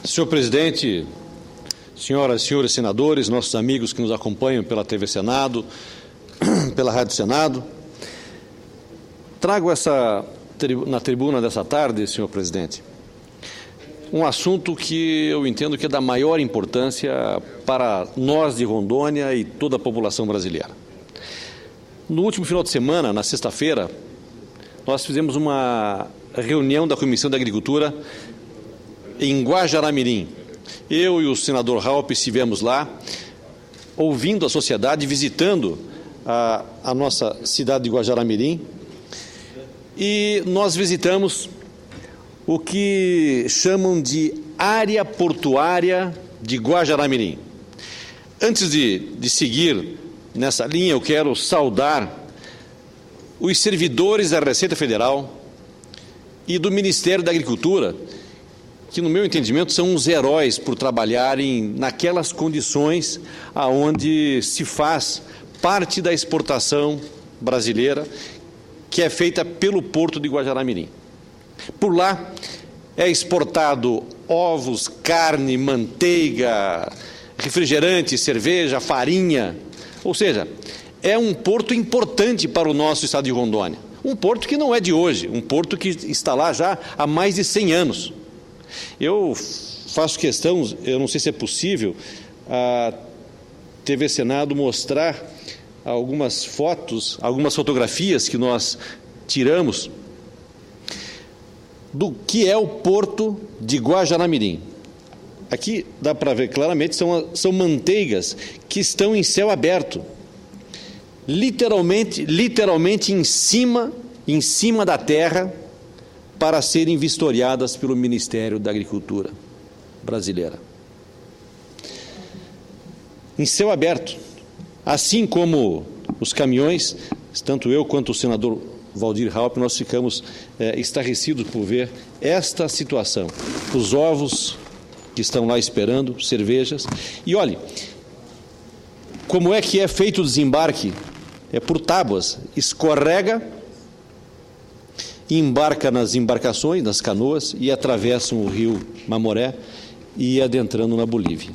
Senhor presidente, senhoras e senhores senadores, nossos amigos que nos acompanham pela TV Senado, pela Rádio Senado, trago na tribuna dessa tarde, senhor presidente, um assunto que eu entendo que é da maior importância para nós de Rondônia e toda a população brasileira. No último final de semana, na sexta-feira, nós fizemos uma reunião da Comissão da Agricultura em Guajará-Mirim. Eu e o senador Raupp estivemos lá, ouvindo a sociedade, visitando a nossa cidade de Guajará-Mirim, e nós visitamos o que chamam de área portuária de Guajará-Mirim. Antes de seguir nessa linha, eu quero saudar os servidores da Receita Federal e do Ministério da Agricultura, que, no meu entendimento, são uns heróis por trabalharem naquelas condições aonde se faz parte da exportação brasileira, que é feita pelo Porto de Guajará-Mirim. Por lá é exportado ovos, carne, manteiga, refrigerante, cerveja, farinha, ou seja, é um porto importante para o nosso estado de Rondônia. Um porto que não é de hoje, um porto que está lá já há mais de 100 anos. Eu faço questão, eu não sei se é possível, a TV Senado mostrar algumas fotos, algumas fotografias que nós tiramos do que é o Porto de Guajará-Mirim. Aqui dá para ver claramente, são manteigas que estão em céu aberto, literalmente em cima da terra, para serem vistoriadas pelo Ministério da Agricultura brasileira. Em céu aberto, assim como os caminhões, tanto eu quanto o senador Waldir Raupp, nós ficamos estarrecidos por ver esta situação. Os ovos que estão lá esperando, cervejas. E olhe, como é que é feito o desembarque? É por tábuas, escorrega, embarca nas embarcações, nas canoas, e atravessam o rio Mamoré e adentrando na Bolívia.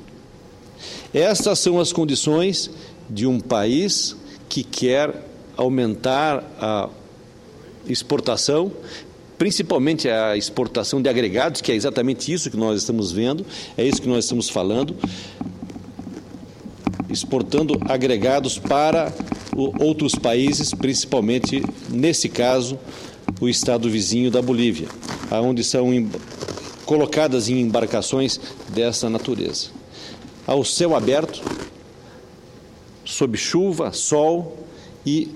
Estas são as condições de um país que quer aumentar a exportação, principalmente a exportação de agregados, que é exatamente isso que nós estamos vendo, é isso que nós estamos falando, exportando agregados para outros países, principalmente, nesse caso, o estado vizinho da Bolívia, onde são colocadas em embarcações dessa natureza. Ao céu aberto, sob chuva, sol e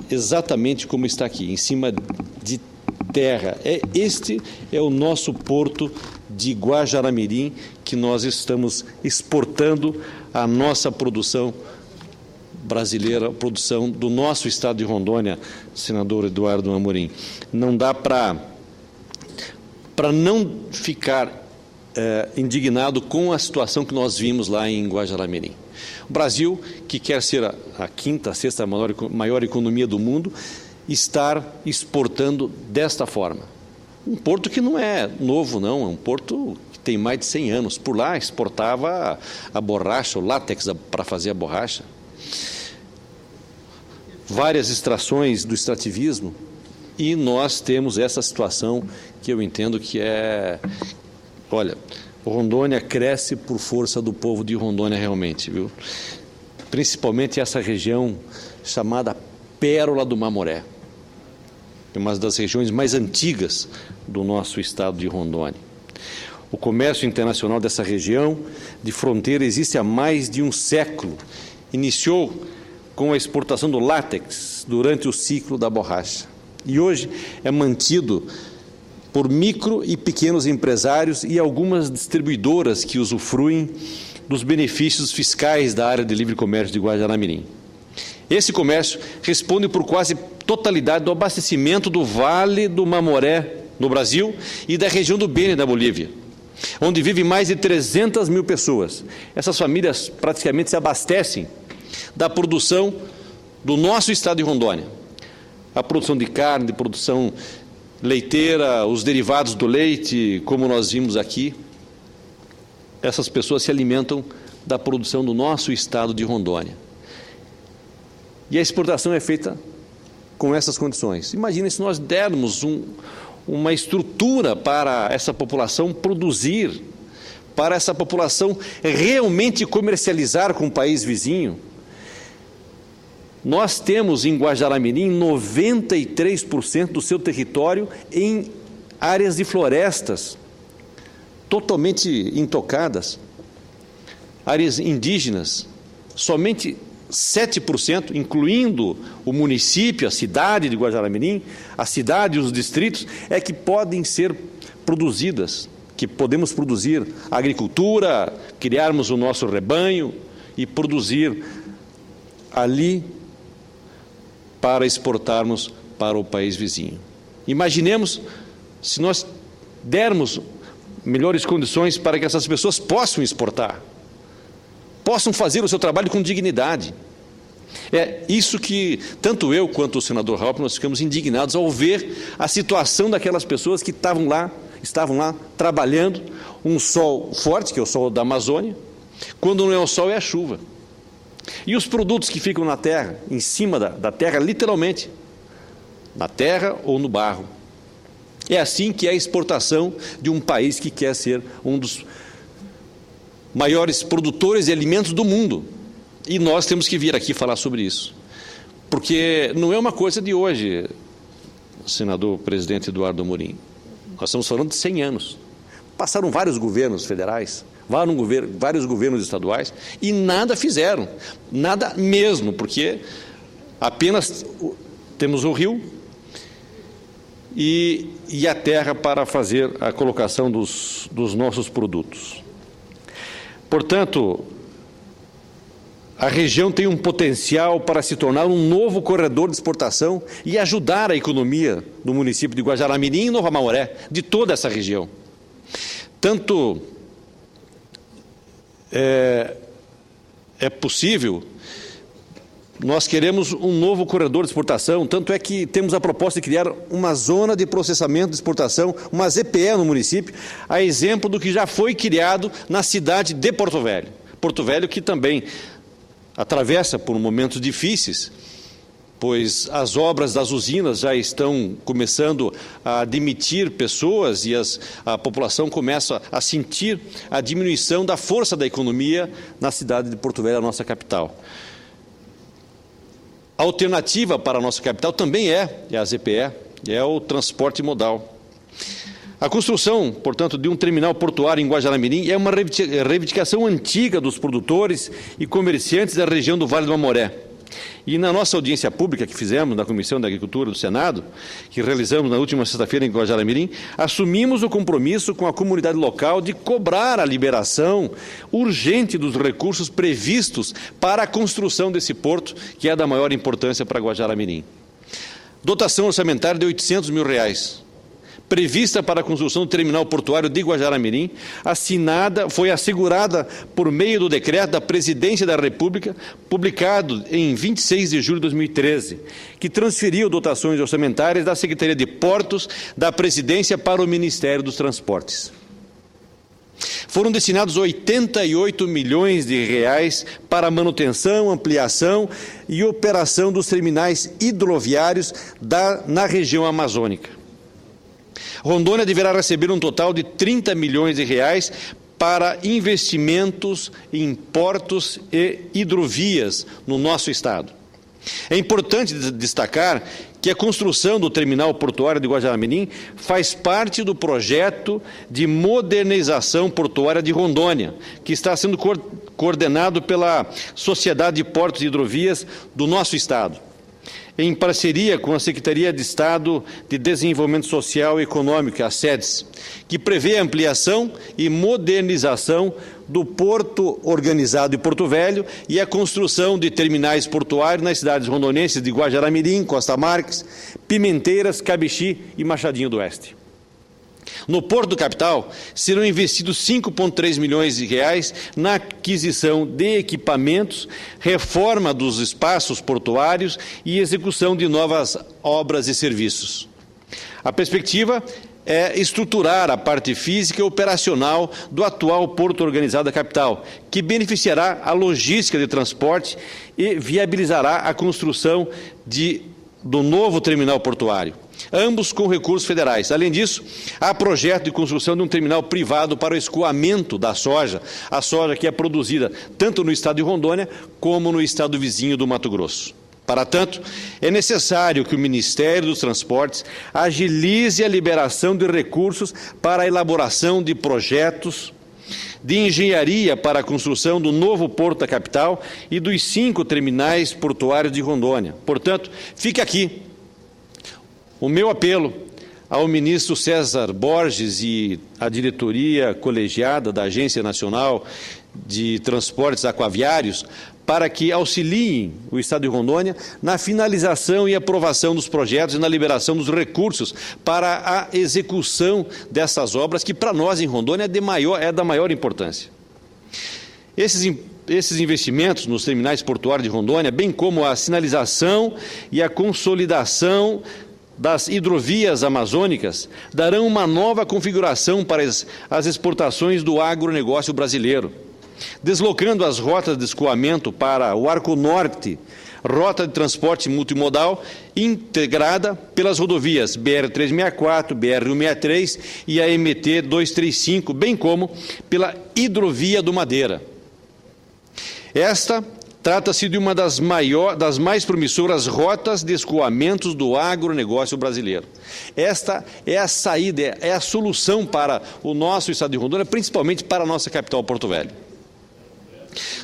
exatamente como está aqui, em cima de terra. Este é o nosso porto de Guajará-Mirim, que nós estamos exportando a nossa produção brasileira, a produção do nosso estado de Rondônia, senador Eduardo Amorim. Não dá para não ficar indignado com a situação que nós vimos lá em Guajará-Mirim. O Brasil, que quer ser a quinta, sexta maior economia do mundo, estar exportando desta forma. Um porto que não é novo, não, é um porto que tem mais de 100 anos. Por lá exportava a borracha, o látex para fazer a borracha. Várias extrações do extrativismo, e nós temos essa situação que eu entendo que é... Olha, Rondônia cresce por força do povo de Rondônia realmente, viu? Principalmente essa região chamada Pérola do Mamoré. É uma das regiões mais antigas do nosso estado de Rondônia. O comércio internacional dessa região de fronteira existe há mais de um século. Iniciou com a exportação do látex durante o ciclo da borracha. E hoje é mantido por micro e pequenos empresários e algumas distribuidoras que usufruem dos benefícios fiscais da área de livre comércio de Guajará-Mirim. Esse comércio responde por quase totalidade do abastecimento do Vale do Mamoré no Brasil e da região do Beni da Bolívia, onde vivem mais de 300 mil pessoas. Essas famílias praticamente se abastecem da produção do nosso estado de Rondônia. A produção de carne, de produção leiteira, os derivados do leite, como nós vimos aqui, essas pessoas se alimentam da produção do nosso estado de Rondônia. E a exportação é feita com essas condições. Imagine se nós dermos uma estrutura para essa população produzir, para essa população realmente comercializar com o país vizinho. Nós temos em Guajará-Mirim 93% do seu território em áreas de florestas, totalmente intocadas, áreas indígenas, somente 7%, incluindo o município, a cidade de Guajará-Mirim, a cidade e os distritos, é que podem ser produzidas, que podemos produzir agricultura, criarmos o nosso rebanho e produzir ali para exportarmos para o país vizinho. Imaginemos se nós dermos melhores condições para que essas pessoas possam exportar, possam fazer o seu trabalho com dignidade. É isso que tanto eu quanto o senador Raupp nós ficamos indignados ao ver a situação daquelas pessoas que estavam lá trabalhando, um sol forte, que é o sol da Amazônia, quando não é o sol é a chuva. E os produtos que ficam na terra, em cima da terra, literalmente, na terra ou no barro. É assim que é a exportação de um país que quer ser um dos maiores produtores de alimentos do mundo. E nós temos que vir aqui falar sobre isso. Porque não é uma coisa de hoje, senador presidente Eduardo Amorim. Nós estamos falando de 100 anos. Passaram vários governos federais, vários governos estaduais, e nada fizeram, nada mesmo, porque apenas temos o rio e a terra para fazer a colocação dos nossos produtos. Portanto, a região tem um potencial para se tornar um novo corredor de exportação e ajudar a economia do município de Guajará-Mirim e Novo Amoré, de toda essa região. Tanto é possível, nós queremos um novo corredor de exportação, tanto é que temos a proposta de criar uma zona de processamento de exportação, uma ZPE no município, a exemplo do que já foi criado na cidade de Porto Velho. Porto Velho que também atravessa por momentos difíceis, pois as obras das usinas já estão começando a demitir pessoas e a população começa a sentir a diminuição da força da economia na cidade de Porto Velho, a nossa capital. A alternativa para a nossa capital também é a ZPE, é o transporte modal. A construção, portanto, de um terminal portuário em Guajará-Mirim é uma reivindicação antiga dos produtores e comerciantes da região do Vale do Amoré. E na nossa audiência pública que fizemos na Comissão da Agricultura do Senado, que realizamos na última sexta-feira em Guajará-Mirim, assumimos o compromisso com a comunidade local de cobrar a liberação urgente dos recursos previstos para a construção desse porto, que é da maior importância para Guajará-Mirim. Dotação orçamentária de R$800 mil, prevista para a construção do terminal portuário de Guajará-Mirim, foi assegurada por meio do decreto da Presidência da República, publicado em 26 de julho de 2013, que transferiu dotações orçamentárias da Secretaria de Portos da Presidência para o Ministério dos Transportes. Foram destinados R$88 milhões para a manutenção, ampliação e operação dos terminais hidroviários na região amazônica. Rondônia deverá receber um total de R$30 milhões para investimentos em portos e hidrovias no nosso estado. É importante destacar que a construção do terminal portuário de Guajará-Mirim faz parte do projeto de modernização portuária de Rondônia, que está sendo coordenado pela Sociedade de Portos e Hidrovias do nosso estado, em parceria com a Secretaria de Estado de Desenvolvimento Social e Econômico, a SEDES, que prevê a ampliação e modernização do porto organizado de Porto Velho e a construção de terminais portuários nas cidades rondonenses de Guajará-Mirim, Costa Marques, Pimenteiras, Cabixi e Machadinho do Oeste. No Porto Capital, serão investidos R$5,3 milhões na aquisição de equipamentos, reforma dos espaços portuários e execução de novas obras e serviços. A perspectiva é estruturar a parte física e operacional do atual Porto Organizado da capital, que beneficiará a logística de transporte e viabilizará a construção do novo terminal portuário, ambos com recursos federais. Além disso, há projeto de construção de um terminal privado para o escoamento da soja, a soja que é produzida tanto no estado de Rondônia como no estado vizinho do Mato Grosso. Para tanto, é necessário que o Ministério dos Transportes agilize a liberação de recursos para a elaboração de projetos de engenharia para a construção do novo porto da capital e dos 5 terminais portuários de Rondônia. Portanto, fica aqui o meu apelo ao ministro César Borges e à diretoria colegiada da Agência Nacional de Transportes Aquaviários para que auxiliem o Estado de Rondônia na finalização e aprovação dos projetos e na liberação dos recursos para a execução dessas obras, que para nós em Rondônia é da maior importância. Esses investimentos nos terminais portuários de Rondônia, bem como a sinalização e a consolidação das hidrovias amazônicas, darão uma nova configuração para as exportações do agronegócio brasileiro, deslocando as rotas de escoamento para o Arco Norte, rota de transporte multimodal integrada pelas rodovias BR-364, BR-163 e a MT-235, bem como pela hidrovia do Madeira. Esta trata-se de uma das mais promissoras rotas de escoamentos do agronegócio brasileiro. Esta é a saída, é a solução para o nosso estado de Rondônia, principalmente para a nossa capital, Porto Velho.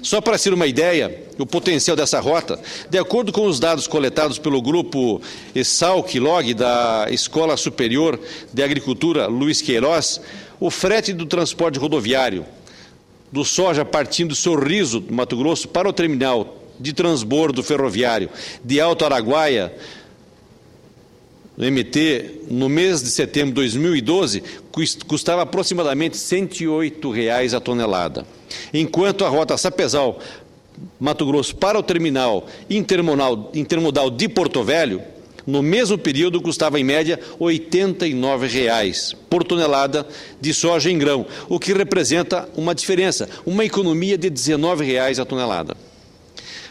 Só para ter uma ideia, o potencial dessa rota, de acordo com os dados coletados pelo grupo ESALC-LOG da Escola Superior de Agricultura Luiz Queiroz, o frete do transporte rodoviário do soja partindo do Sorriso, do Mato Grosso, para o terminal de transbordo ferroviário de Alto Araguaia, no MT, no mês de setembro de 2012, custava aproximadamente R$ 108 a tonelada, enquanto a rota Sapezal, Mato Grosso, para o terminal intermodal de Porto Velho, no mesmo período custava em média R$ 89 por tonelada de soja em grão, o que representa uma diferença, uma economia de R$ 19 a tonelada.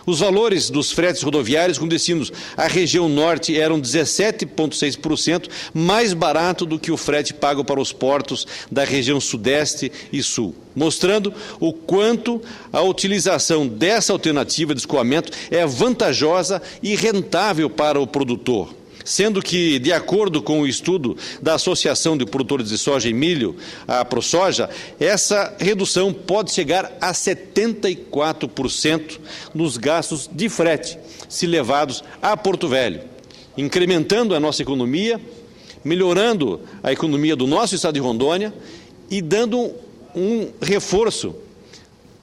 Os valores dos fretes rodoviários com destinos à região norte eram 17,6% mais barato do que o frete pago para os portos da região sudeste e sul, mostrando o quanto a utilização dessa alternativa de escoamento é vantajosa e rentável para o produtor. Sendo que, de acordo com o estudo da Associação de Produtores de Soja e Milho, a ProSoja, essa redução pode chegar a 74% nos gastos de frete, se levados a Porto Velho, incrementando a nossa economia, melhorando a economia do nosso estado de Rondônia e dando um reforço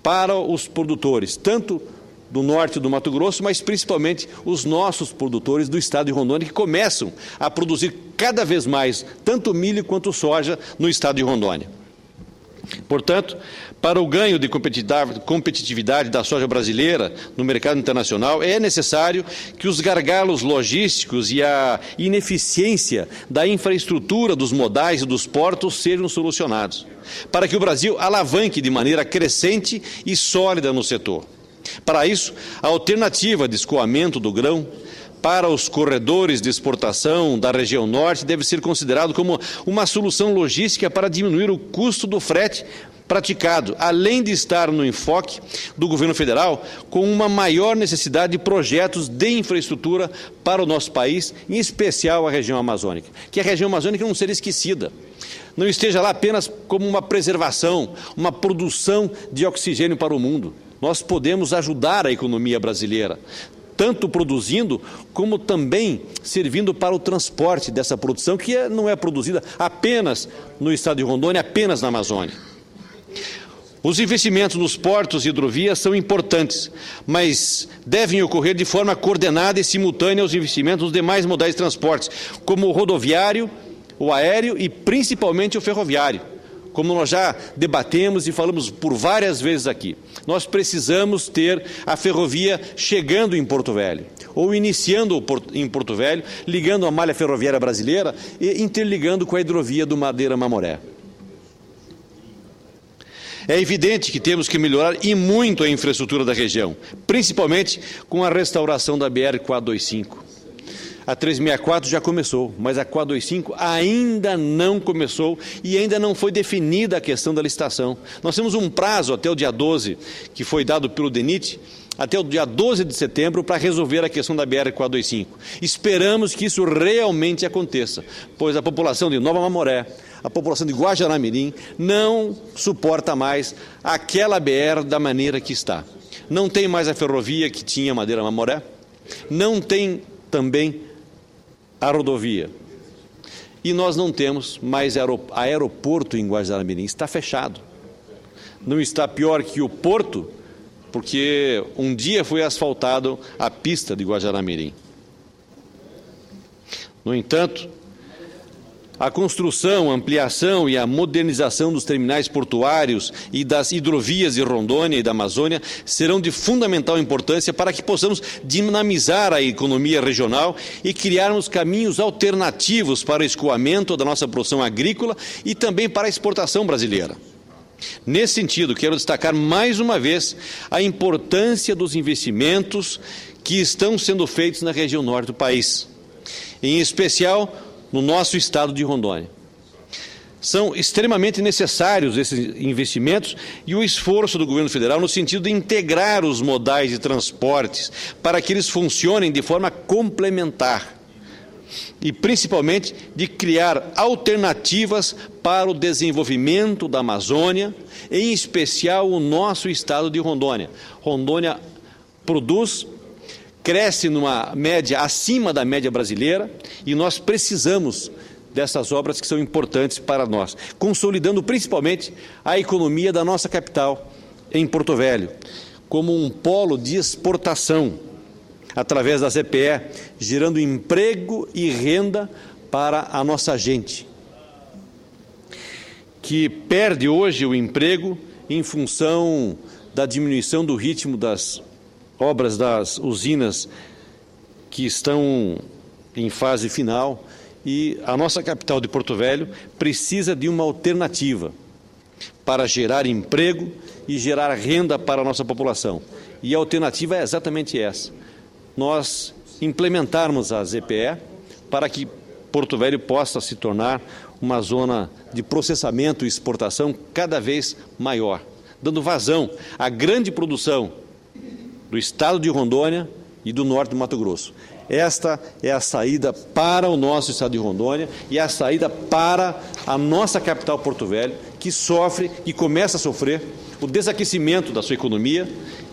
para os produtores, tanto do norte do Mato Grosso, mas principalmente os nossos produtores do estado de Rondônia, que começam a produzir cada vez mais, tanto milho quanto soja, no estado de Rondônia. Portanto, para o ganho de competitividade da soja brasileira no mercado internacional, é necessário que os gargalos logísticos e a ineficiência da infraestrutura dos modais e dos portos sejam solucionados, para que o Brasil alavanque de maneira crescente e sólida no setor. Para isso, a alternativa de escoamento do grão para os corredores de exportação da região norte deve ser considerado como uma solução logística para diminuir o custo do frete praticado, além de estar no enfoque do governo federal com uma maior necessidade de projetos de infraestrutura para o nosso país, em especial a região amazônica, que a região amazônica não seja esquecida. Não esteja lá apenas como uma preservação, uma produção de oxigênio para o mundo. Nós podemos ajudar a economia brasileira, tanto produzindo, como também servindo para o transporte dessa produção, que não é produzida apenas no estado de Rondônia, apenas na Amazônia. Os investimentos nos portos e hidrovias são importantes, mas devem ocorrer de forma coordenada e simultânea aos investimentos nos demais modais de transportes, como o rodoviário, o aéreo e principalmente o ferroviário, como nós já debatemos e falamos por várias vezes aqui, nós precisamos ter a ferrovia chegando em Porto Velho, ou iniciando em Porto Velho, ligando a malha ferroviária brasileira e interligando com a hidrovia do Madeira-Mamoré. É evidente que temos que melhorar e muito a infraestrutura da região, principalmente com a restauração da BR-425. A 364 já começou, mas a 425 ainda não começou e ainda não foi definida a questão da licitação. Nós temos um prazo até o dia 12, que foi dado pelo DENIT, até o dia 12 de setembro para resolver a questão da BR-425. Esperamos que isso realmente aconteça, pois a população de Nova Mamoré, a população de Guajará-Mirim não suporta mais aquela BR da maneira que está. Não tem mais a ferrovia que tinha Madeira-Mamoré, não tem também a rodovia. E nós não temos mais aeroporto em Guajará-Mirim, está fechado. Não está pior que o porto, porque um dia foi asfaltado a pista de Guajará-Mirim. No entanto, a construção, a ampliação e a modernização dos terminais portuários e das hidrovias de Rondônia e da Amazônia serão de fundamental importância para que possamos dinamizar a economia regional e criarmos caminhos alternativos para o escoamento da nossa produção agrícola e também para a exportação brasileira. Nesse sentido, quero destacar mais uma vez a importância dos investimentos que estão sendo feitos na região norte do país, em especial no nosso estado de Rondônia. São extremamente necessários esses investimentos e o esforço do governo federal no sentido de integrar os modais de transportes para que eles funcionem de forma complementar e, principalmente, de criar alternativas para o desenvolvimento da Amazônia, em especial o nosso estado de Rondônia. Rondônia produz, cresce numa média acima da média brasileira e nós precisamos dessas obras que são importantes para nós, consolidando principalmente a economia da nossa capital, em Porto Velho, como um polo de exportação, através da ZPE, gerando emprego e renda para a nossa gente, que perde hoje o emprego em função da diminuição do ritmo das obras das usinas que estão em fase final, e a nossa capital de Porto Velho precisa de uma alternativa para gerar emprego e gerar renda para a nossa população. E a alternativa é exatamente essa: nós implementarmos a ZPE para que Porto Velho possa se tornar uma zona de processamento e exportação cada vez maior, dando vazão à grande produção do estado de Rondônia e do norte do Mato Grosso. Esta é a saída para o nosso estado de Rondônia e a saída para a nossa capital Porto Velho, que sofre e começa a sofrer o desaquecimento da sua economia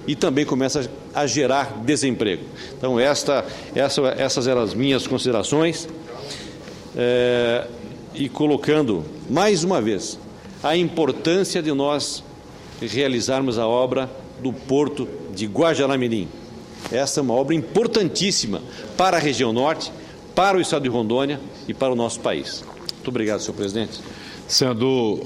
e também começa a gerar desemprego. Então, essas eram as minhas considerações, e colocando mais uma vez a importância de nós realizarmos a obra do Porto de Guajará-Mirim. Essa é uma obra importantíssima para a região norte, para o estado de Rondônia e para o nosso país. Muito obrigado, senhor presidente. Senador